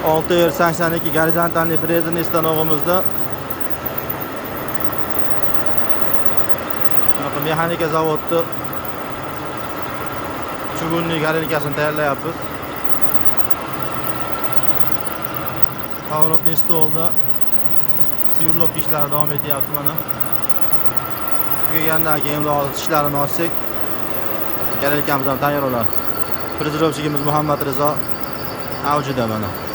682 gorizontalniy frezerni stanogimizda mexanika zavodda chugunli galelikasini tayyorlayapmiz. Pоворotli stolda sivurlobka ishlari davom etyapti mana. Tugagandan keyin ular ishlarini olsak, galelikamiz ham tayyor bo'ladi. Frezerovchigimiz Muhammad Rizo avjida mana.